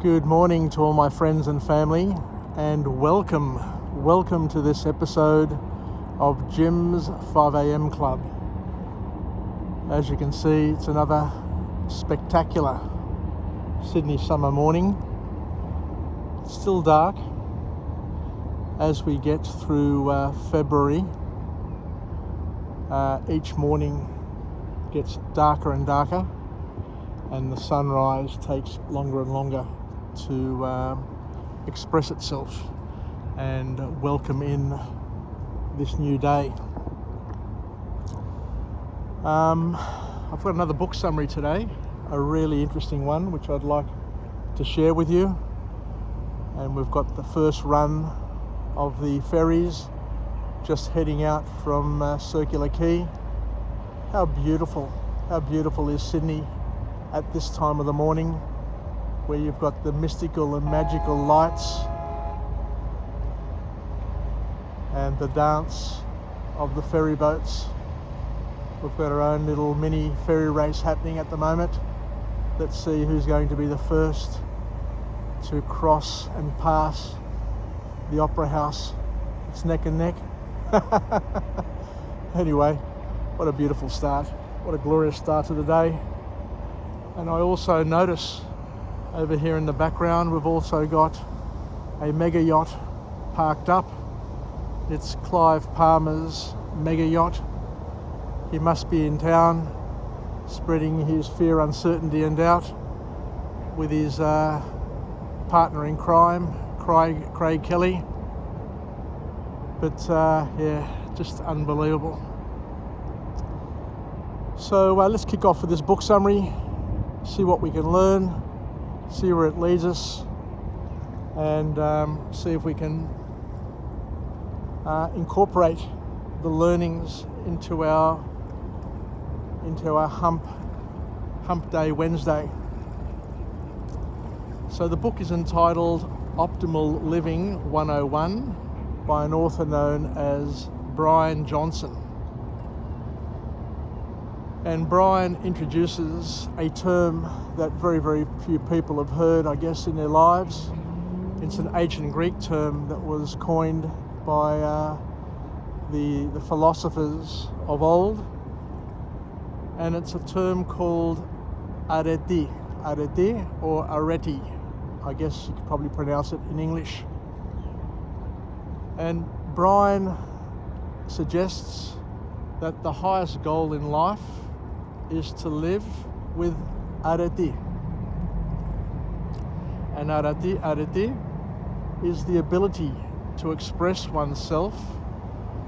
Good morning to all my friends and family, and welcome to this episode of Jim's 5am Club. As you can see, it's another spectacular Sydney summer morning. It's still dark as we get through February. Each morning gets darker and darker, and the sunrise takes longer and longer to express itself and welcome in this new day. I've got another book summary today, a really interesting one which I'd like to share with you. And we've got the first run of the ferries just heading out from Circular Quay. How beautiful is Sydney at this time of the morning, where you've got the mystical and magical lights and the dance of the ferry boats. We've got our own little mini ferry race happening at the moment. Let's see who's going to be the first to cross and pass the Opera House. It's neck and neck. Anyway, what a beautiful start. What a glorious start to the day. And I also notice over here in the background, we've also got a mega yacht parked up. It's Clive Palmer's mega yacht. He must be in town spreading his fear, uncertainty and doubt with his partner in crime, Craig Kelly. But just unbelievable. So let's kick off with this book summary, see what we can learn, see where it leads us, and see if we can incorporate the learnings into our hump day Wednesday. So the book is entitled Optimal Living 101 by an author known as Brian Johnson. And Brian introduces a term that very, very few people have heard, I guess, in their lives. It's an ancient Greek term that was coined by the philosophers of old. And it's a term called arete or arete. I guess you could probably pronounce it in English. And Brian suggests that the highest goal in life is to live with arete. And arete is the ability to express oneself,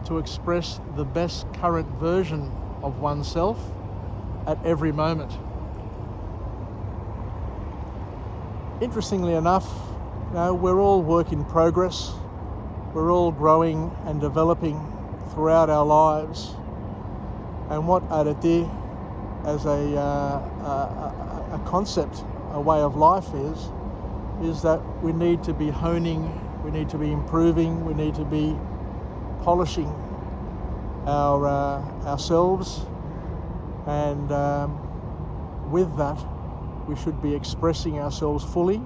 to express the best current version of oneself at every moment. Interestingly enough, we're all work in progress. We're all growing and developing throughout our lives. And what arete as a concept, a way of life is that we need to be honing, we need to be improving, we need to be polishing ourselves, and with that we should be expressing ourselves fully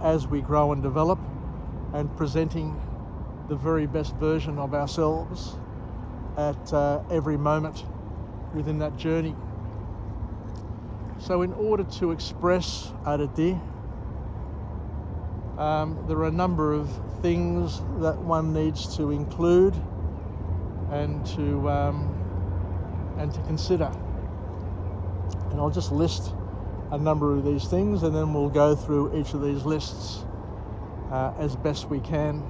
as we grow and develop, and presenting the very best version of ourselves at every moment within that journey. So in order to express arete, there are a number of things that one needs to include and to consider. And I'll just list a number of these things, and then we'll go through each of these lists as best we can.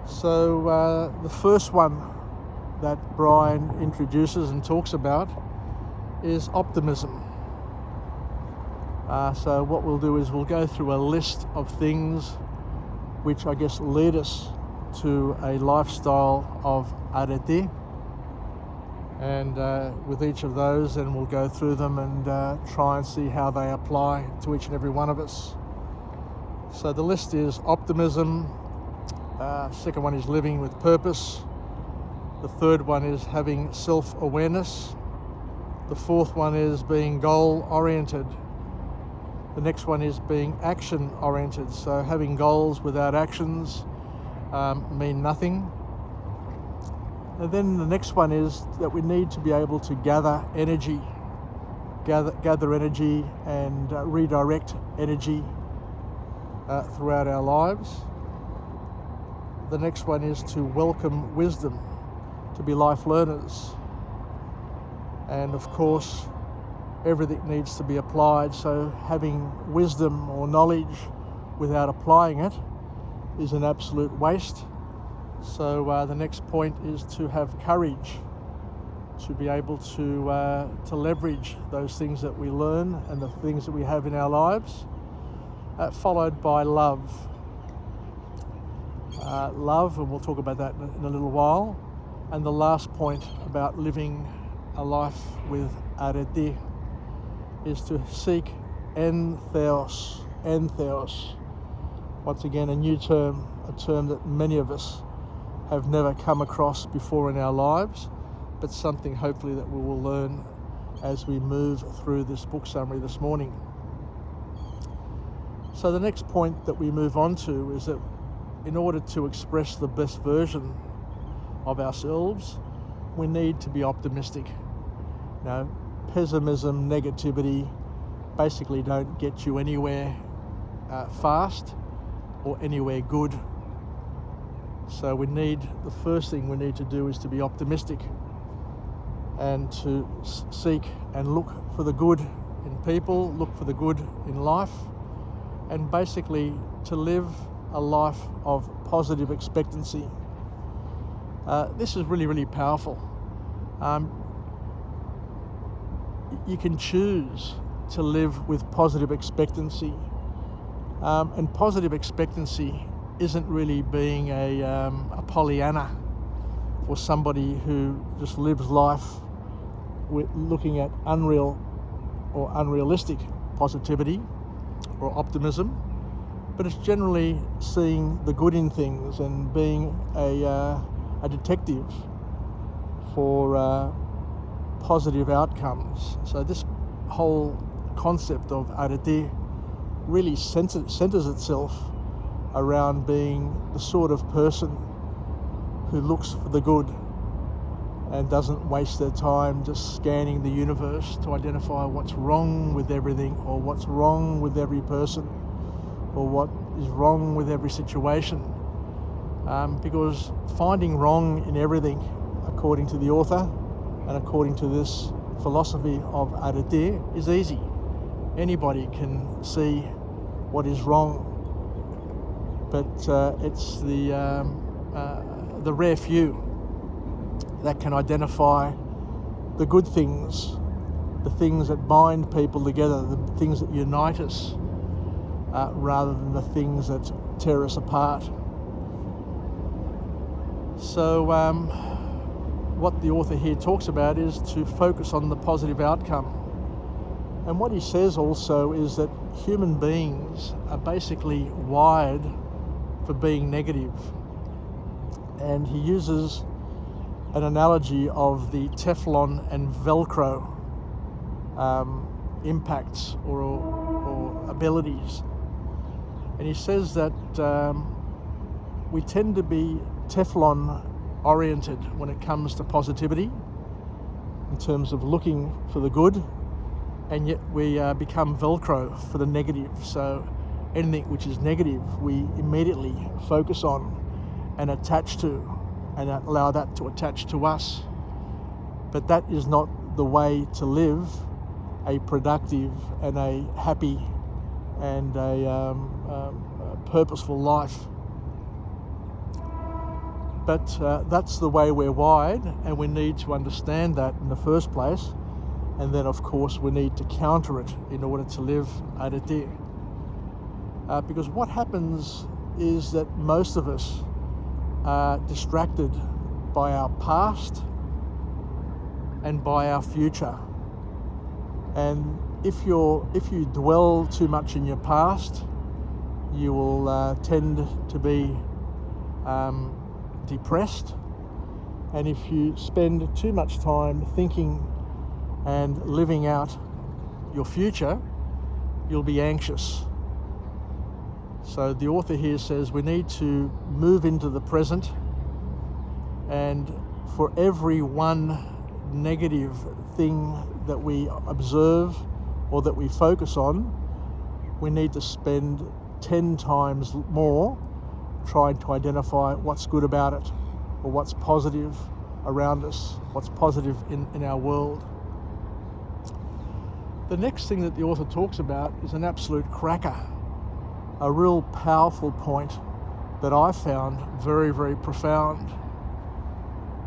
So the first one that Brian introduces and talks about is optimism. So what we'll do is we'll go through a list of things which I guess lead us to a lifestyle of arete, and with each of those, then we'll go through them and try and see how they apply to each and every one of us. So the list is optimism, second one is living with purpose, the third one is having self-awareness, the fourth one is being goal-oriented, The next one is being action oriented. So having goals without actions mean nothing. And then the next one is that we need to be able to gather energy and redirect energy throughout our lives. The next one is to welcome wisdom, to be life learners. And of course, everything needs to be applied. So having wisdom or knowledge without applying it is an absolute waste. So the next point is to have courage, to be able to leverage those things that we learn and the things that we have in our lives, followed by love. Love, and we'll talk about that in a little while. And the last point about living a life with arete is to seek entheos. Entheos. Once again, a new term, a term that many of us have never come across before in our lives, but something hopefully that we will learn as we move through this book summary this morning. So the next point that we move on to is that in order to express the best version of ourselves, we need to be optimistic. Now, pessimism, negativity basically don't get you anywhere fast or anywhere good. So the first thing we need to do is to be optimistic and to seek and look for the good in people, look for the good in life, and basically to live a life of positive expectancy. This is really, really powerful. You can choose to live with positive expectancy. And positive expectancy isn't really being a Pollyanna or somebody who just lives life with looking at unreal or unrealistic positivity or optimism, but it's generally seeing the good in things and being a detective for positive outcomes. So this whole concept of arete really centers itself around being the sort of person who looks for the good and doesn't waste their time just scanning the universe to identify what's wrong with everything or what's wrong with every person or what is wrong with every situation. Because finding wrong in everything, according to the author and according to this philosophy of arete, is easy. Anybody can see what is wrong, but it's the rare few that can identify the good things, the things that bind people together, the things that unite us, rather than the things that tear us apart. So what the author here talks about is to focus on the positive outcome. And what he says also is that human beings are basically wired for being negative. And he uses an analogy of the Teflon and Velcro impacts or abilities. And he says that we tend to be Teflon oriented when it comes to positivity in terms of looking for the good, and yet we become Velcro for the negative. So anything which is negative we immediately focus on and attach to and allow that to attach to us. But that is not the way to live a productive and a happy and a purposeful life. But that's the way we're wired, and we need to understand that in the first place. And then, of course, we need to counter it in order to live arete. Because what happens is that most of us are distracted by our past and by our future. And if you dwell too much in your past, you will tend to be depressed. And if you spend too much time thinking and living out your future, you'll be anxious. So the author here says we need to move into the present, and for every one negative thing that we observe or that we focus on, we need to spend 10 times more trying to identify what's good about it, or what's positive around us, what's positive in our world. The next thing that the author talks about is an absolute cracker, a real powerful point that I found very, very profound.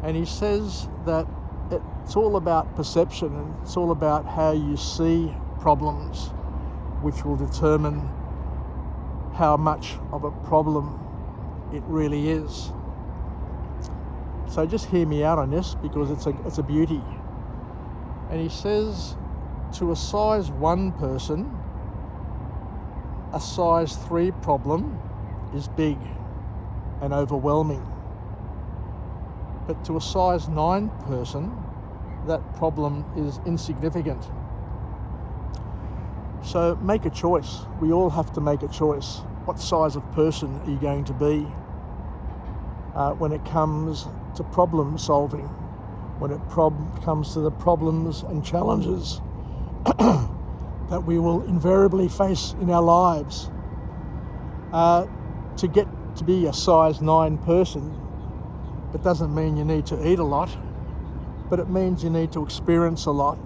And he says that it's all about perception, and it's all about how you see problems, which will determine how much of a problem it really is. So just hear me out on this, because it's a beauty. And he says, to a size 1 person, a size 3 problem is big and overwhelming. But to a size 9 person, that problem is insignificant. So make a choice. We all have to make a choice. What size of person are you going to be when it comes to problem solving, when it comes to the problems and challenges that we will invariably face in our lives? To get to be a size 9 person, it doesn't mean you need to eat a lot, but it means you need to experience a lot.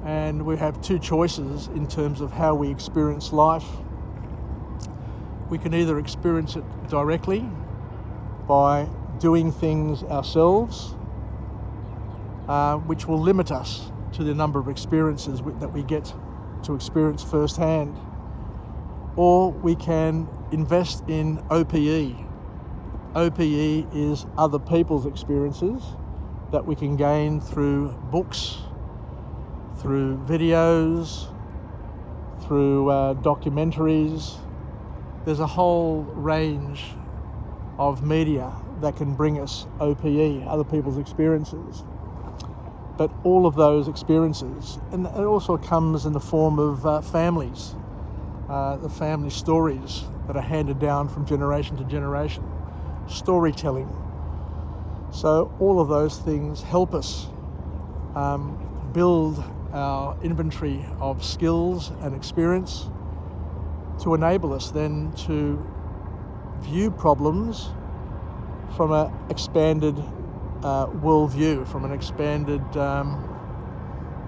And we have 2 choices in terms of how we experience life. We can either experience it directly by doing things ourselves, which will limit us to the number of experiences that we get to experience firsthand. Or we can invest in OPE. OPE is other people's experiences that we can gain through books, through videos, through documentaries. There's a whole range of media that can bring us OPE, other people's experiences. But all of those experiences, and it also comes in the form of families, the family stories that are handed down from generation to generation, storytelling. So all of those things help us build our inventory of skills and experience to enable us then to view problems from an expanded worldview, from an expanded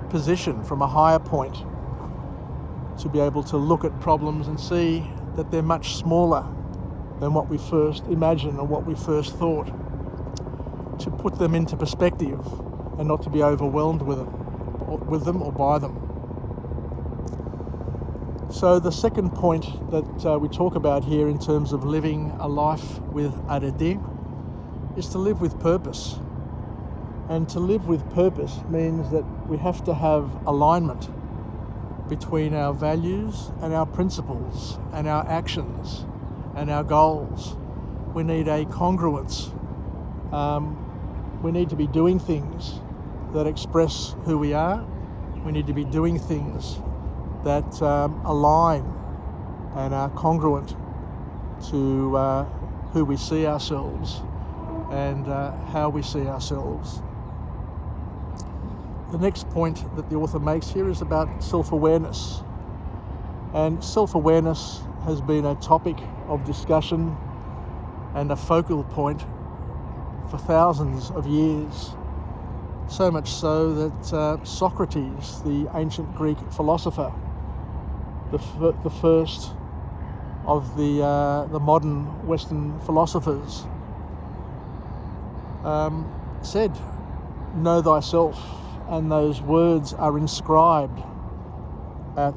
position, from a higher point, to be able to look at problems and see that they're much smaller than what we first imagined or what we first thought, to put them into perspective and not to be overwhelmed with them or by them. So the second point that we talk about here in terms of living a life with arete is to live with purpose. And to live with purpose means that we have to have alignment between our values and our principles and our actions and our goals. We need a congruence. We need to be doing things that express who we are. We need to be doing things that align and are congruent to who we see ourselves and how we see ourselves. The next point that the author makes here is about self-awareness. And self-awareness has been a topic of discussion and a focal point for thousands of years. So much so that Socrates, the ancient Greek philosopher, the first of the modern Western philosophers, said, "Know thyself," and those words are inscribed at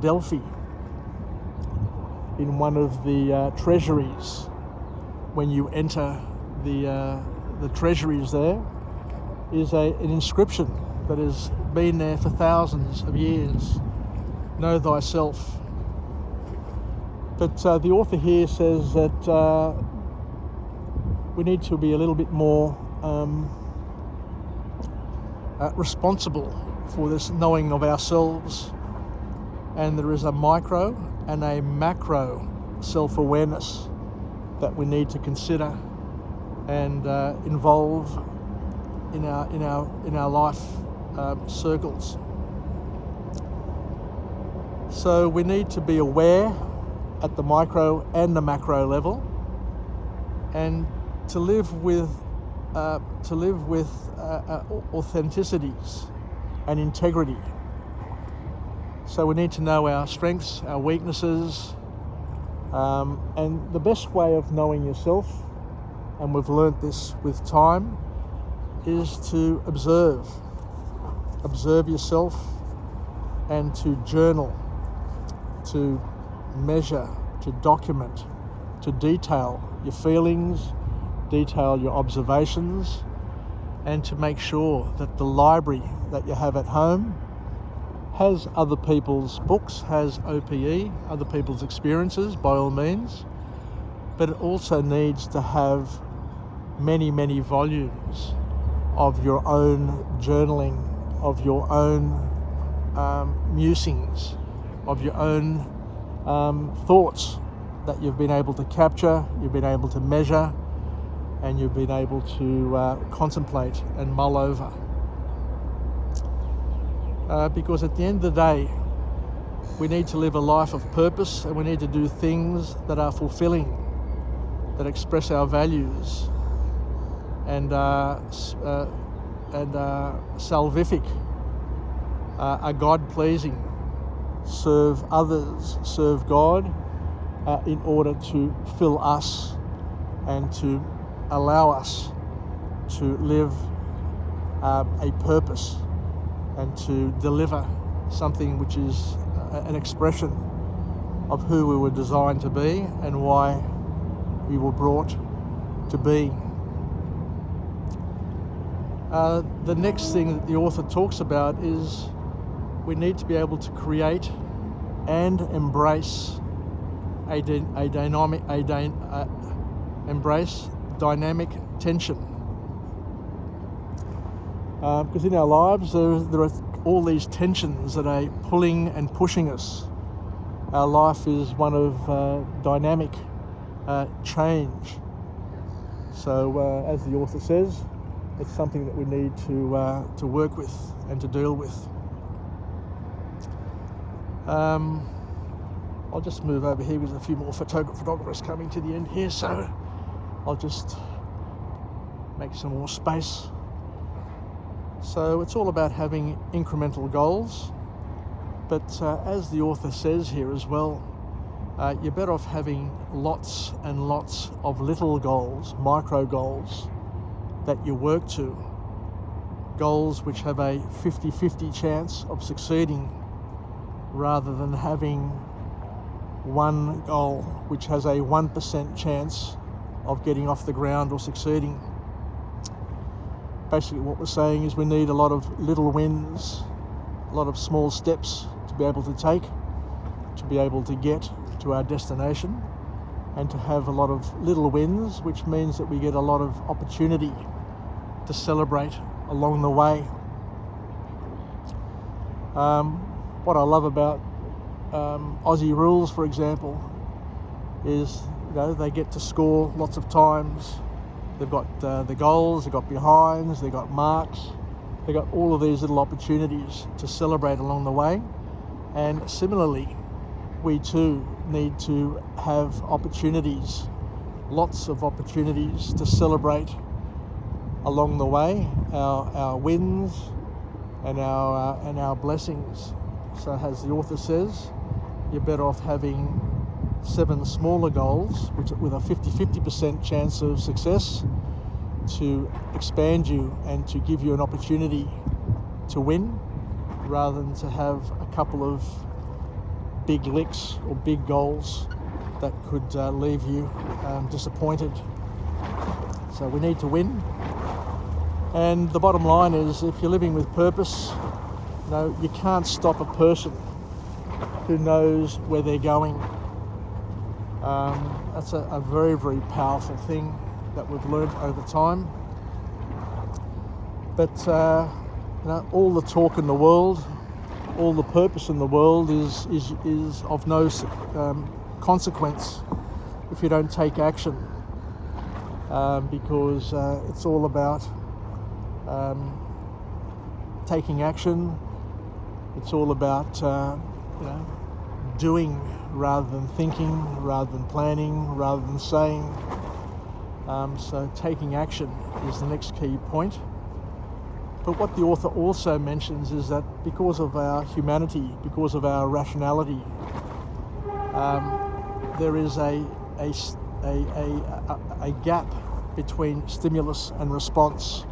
Delphi in one of the treasuries. When you enter the treasuries, there is an inscription that has been there for thousands of years. Know thyself. But the author here says that we need to be a little bit more responsible for this knowing of ourselves, and there is a micro and a macro self-awareness that we need to consider and involve in our life circles. So we need to be aware at the micro and the macro level, and to live with authenticities and integrity. So we need to know our strengths, our weaknesses, and the best way of knowing yourself, and we've learnt this with time, is to observe yourself and to journal, to measure, to document, to detail your feelings, detail your observations, and to make sure that the library that you have at home has other people's books, has OPE, other people's experiences, by all means, but it also needs to have many, many volumes of your own journaling, of your own musings, of your own thoughts that you've been able to capture, you've been able to measure, and you've been able to contemplate and mull over. Because at the end of the day, we need to live a life of purpose, and we need to do things that are fulfilling, that express our values, and salvific, are God-pleasing, serve others, serve God, in order to fill us and to allow us to live a purpose and to deliver something which is an expression of who we were designed to be and why we were brought to be. The next thing that the author talks about is we need to be able to create and embrace embrace dynamic tension. Because in our lives there are all these tensions that are pulling and pushing us. Our life is one of dynamic change. So as the author says, it's something that we need to work with and to deal with. I'll just move over here with a few more photographers coming to the end here, so I'll just make some more space. So it's all about having incremental goals, but as the author says here as well, you're better off having lots and lots of little goals, micro goals, that you work to, goals which have a 50-50 chance of succeeding, rather than having one goal which has a 1% chance of getting off the ground or succeeding. Basically what we're saying is we need a lot of little wins, a lot of small steps to be able to take, to be able to get to our destination, and to have a lot of little wins, which means that we get a lot of opportunity to celebrate along the way. What I love about Aussie rules, for example, is they get to score lots of times. They've got the goals, they've got behinds, they've got marks, they've got all of these little opportunities to celebrate along the way. And similarly, we too need to have opportunities, lots of opportunities to celebrate along the way, our wins and our blessings. So as the author says, you're better off having 7 smaller goals, which with a 50% chance of success, to expand you and to give you an opportunity to win, rather than to have a couple of big licks or big goals that could leave you disappointed. So we need to win. And the bottom line is, if you're living with purpose, you can't stop a person who knows where they're going. That's a very, very powerful thing that we've learned over time. But all the talk in the world, all the purpose in the world is of no consequence if you don't take action, because it's all about taking action. It's all about doing rather than thinking, rather than planning, rather than saying. So taking action is the next key point. But what the author also mentions is that because of our humanity, because of our rationality, there is a gap between stimulus and response,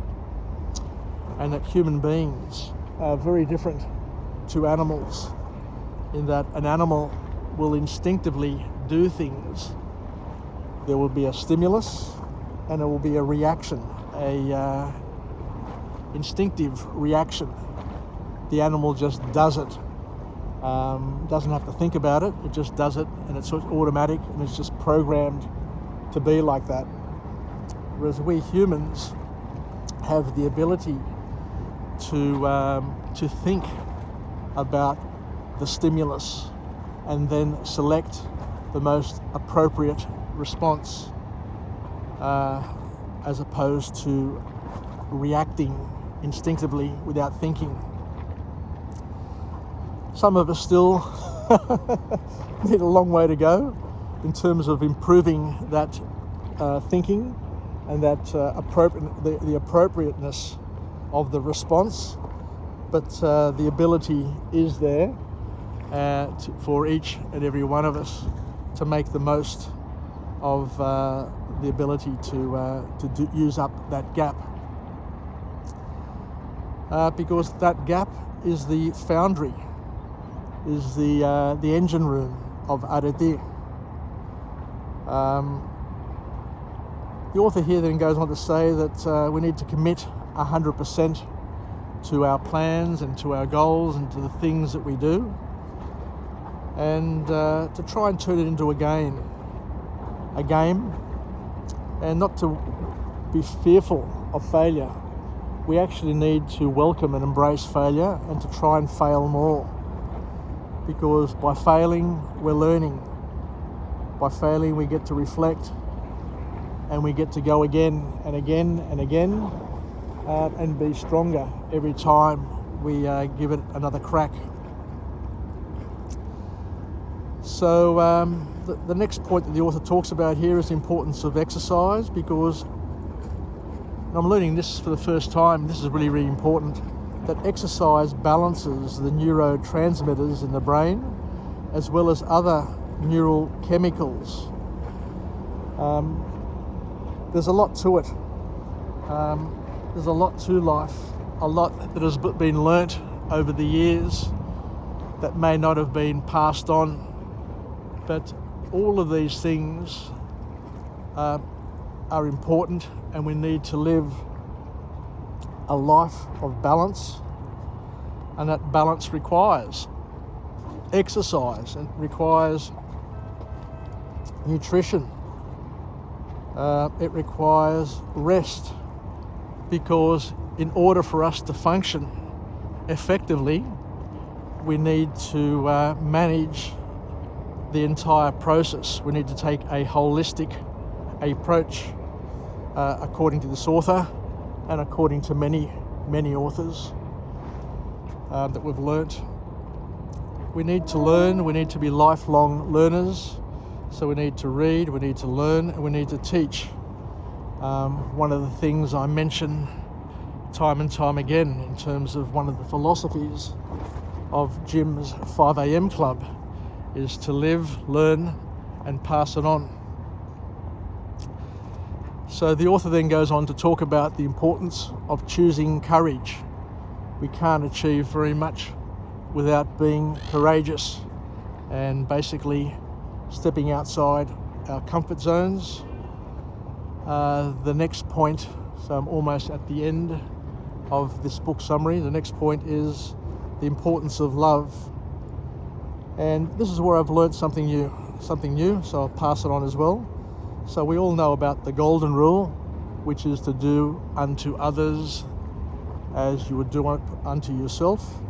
and that human beings are very different to animals, in that an animal will instinctively do things. There will be a stimulus and there will be a reaction, a instinctive reaction. The animal just does it. Doesn't have to think about it, it just does it, and it's automatic, and it's just programmed to be like that. Whereas we humans have the ability to think about the stimulus and then select the most appropriate response, as opposed to reacting instinctively without thinking. Some of us still need a long way to go in terms of improving that thinking and that the appropriateness of the response, but the ability is there for each and every one of us to make the most of the ability to use up that gap, because that gap is the foundry, is the engine room of Arete. The author here then goes on to say that we need to commit 100% to our plans and to our goals and to the things that we do, and to try and turn it into a game, and not to be fearful of failure. We actually need to welcome and embrace failure and to try and fail more, because by failing we're learning. By failing we get to reflect, and we get to go again and again and again, and be stronger every time we give it another crack. So the next point that the author talks about here is the importance of exercise, because I'm learning this for the first time. This is really, really important, that exercise balances the neurotransmitters in the brain as well as other neural chemicals. There's a lot to it. There's a lot to life, a lot that has been learnt over the years that may not have been passed on, but all of these things are important, and we need to live a life of balance, and that balance requires exercise and requires nutrition. It requires rest, because in order for us to function effectively, we need to manage the entire process. We need to take a holistic approach, according to this author and according to many authors that we've learnt. We need to learn, we need to be lifelong learners, so we need to read, we need to learn, and we need to teach. One of the things I mention time and time again in terms of one of the philosophies of Jim's 5 a.m. club is to live, learn, and pass it on. So the author then goes on to talk about the importance of choosing courage. We can't achieve very much without being courageous and basically stepping outside our comfort zones. The next point, so I'm almost at the end of this book summary, the next point is the importance of love. And this is where I've learned something new, so I'll pass it on as well. So we all know about the golden rule, which is to do unto others as you would do unto yourself.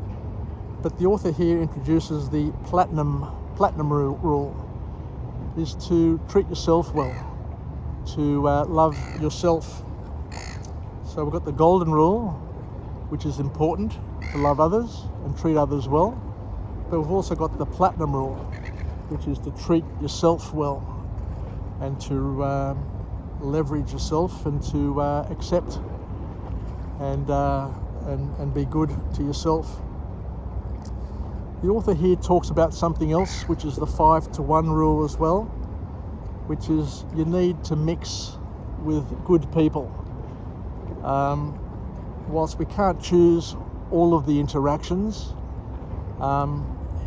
But the author here introduces the platinum rule, is to treat yourself well, to love yourself. So we've got the golden rule, which is important, to love others and treat others well. But we've also got the platinum rule, which is to treat yourself well and to leverage yourself and to accept and be good to yourself. The author here talks about something else, which is the 5-to-1 rule as well, which is you need to mix with good people. Whilst we can't choose all of the interactions,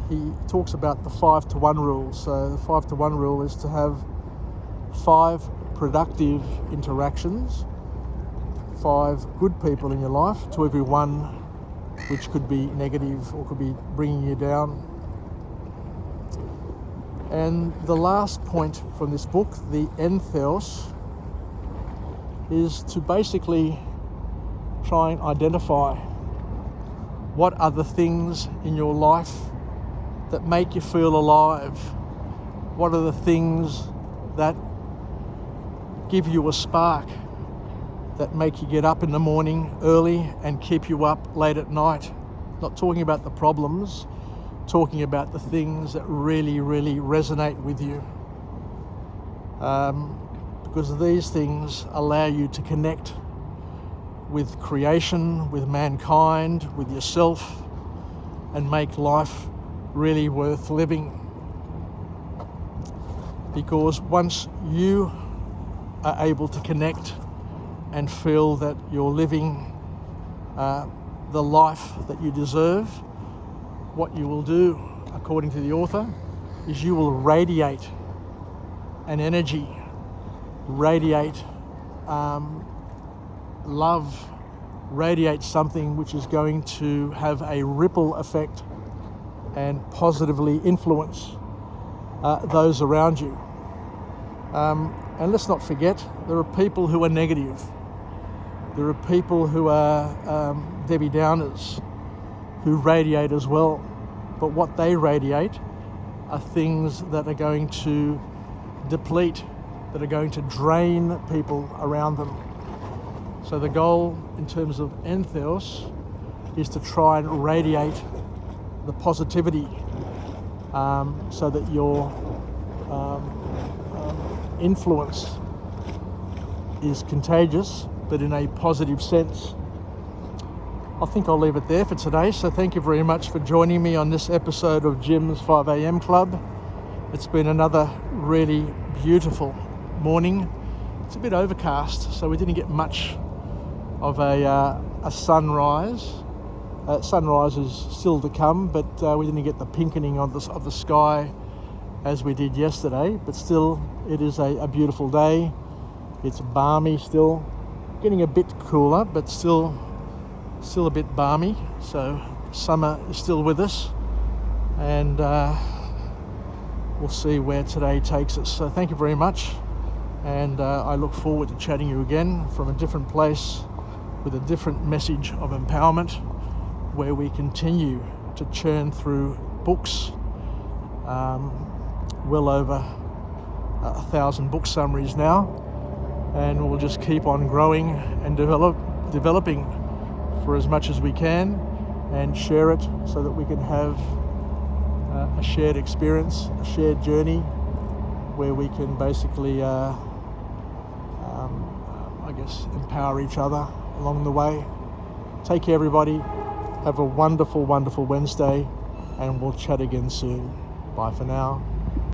he talks about the 5-to-1 rule. So the 5-to-1 rule is to have 5 productive interactions, 5 good people in your life to every one which could be negative or could be bringing you down. And the last point from this book, the entheos, is to basically try and identify what are the things in your life that make you feel alive. What are the things that give you a spark, that make you get up in the morning early and keep you up late at night? Not talking about the problems, talking about the things that really, really resonate with you. Because these things allow you to connect with creation, with mankind, with yourself, and make life really worth living. Because once you are able to connect and feel that you're living the life that you deserve, what you will do, according to the author, is you will radiate an energy, radiate love, radiate something which is going to have a ripple effect and positively influence those around you. And let's not forget, there are people who are negative. There are people who are Debbie Downers, who radiate as well. But what they radiate are things that are going to deplete, that are going to drain people around them. So the goal in terms of entheos is to try and radiate the positivity so that your influence is contagious, but in a positive sense. I think I'll leave it there for today. So thank you very much for joining me on this episode of Jim's 5am Club. It's been another really beautiful morning. It's a bit overcast, so we didn't get much of a sunrise. Sunrise is still to come, but we didn't get the pinkening of the sky as we did yesterday. But still, it is a beautiful day. It's balmy still, getting a bit cooler, but still a bit balmy. So summer is still with us, and we'll see where today takes us. So thank you very much, and I look forward to chatting you again from a different place with a different message of empowerment, where we continue to churn through books, well over 1,000 book summaries now, and we'll just keep on growing and developing for as much as we can, and share it so that we can have a shared experience, a shared journey, where we can basically empower each other along the way. Take care, everybody. Have a wonderful, wonderful Wednesday, and we'll chat again soon. Bye for now.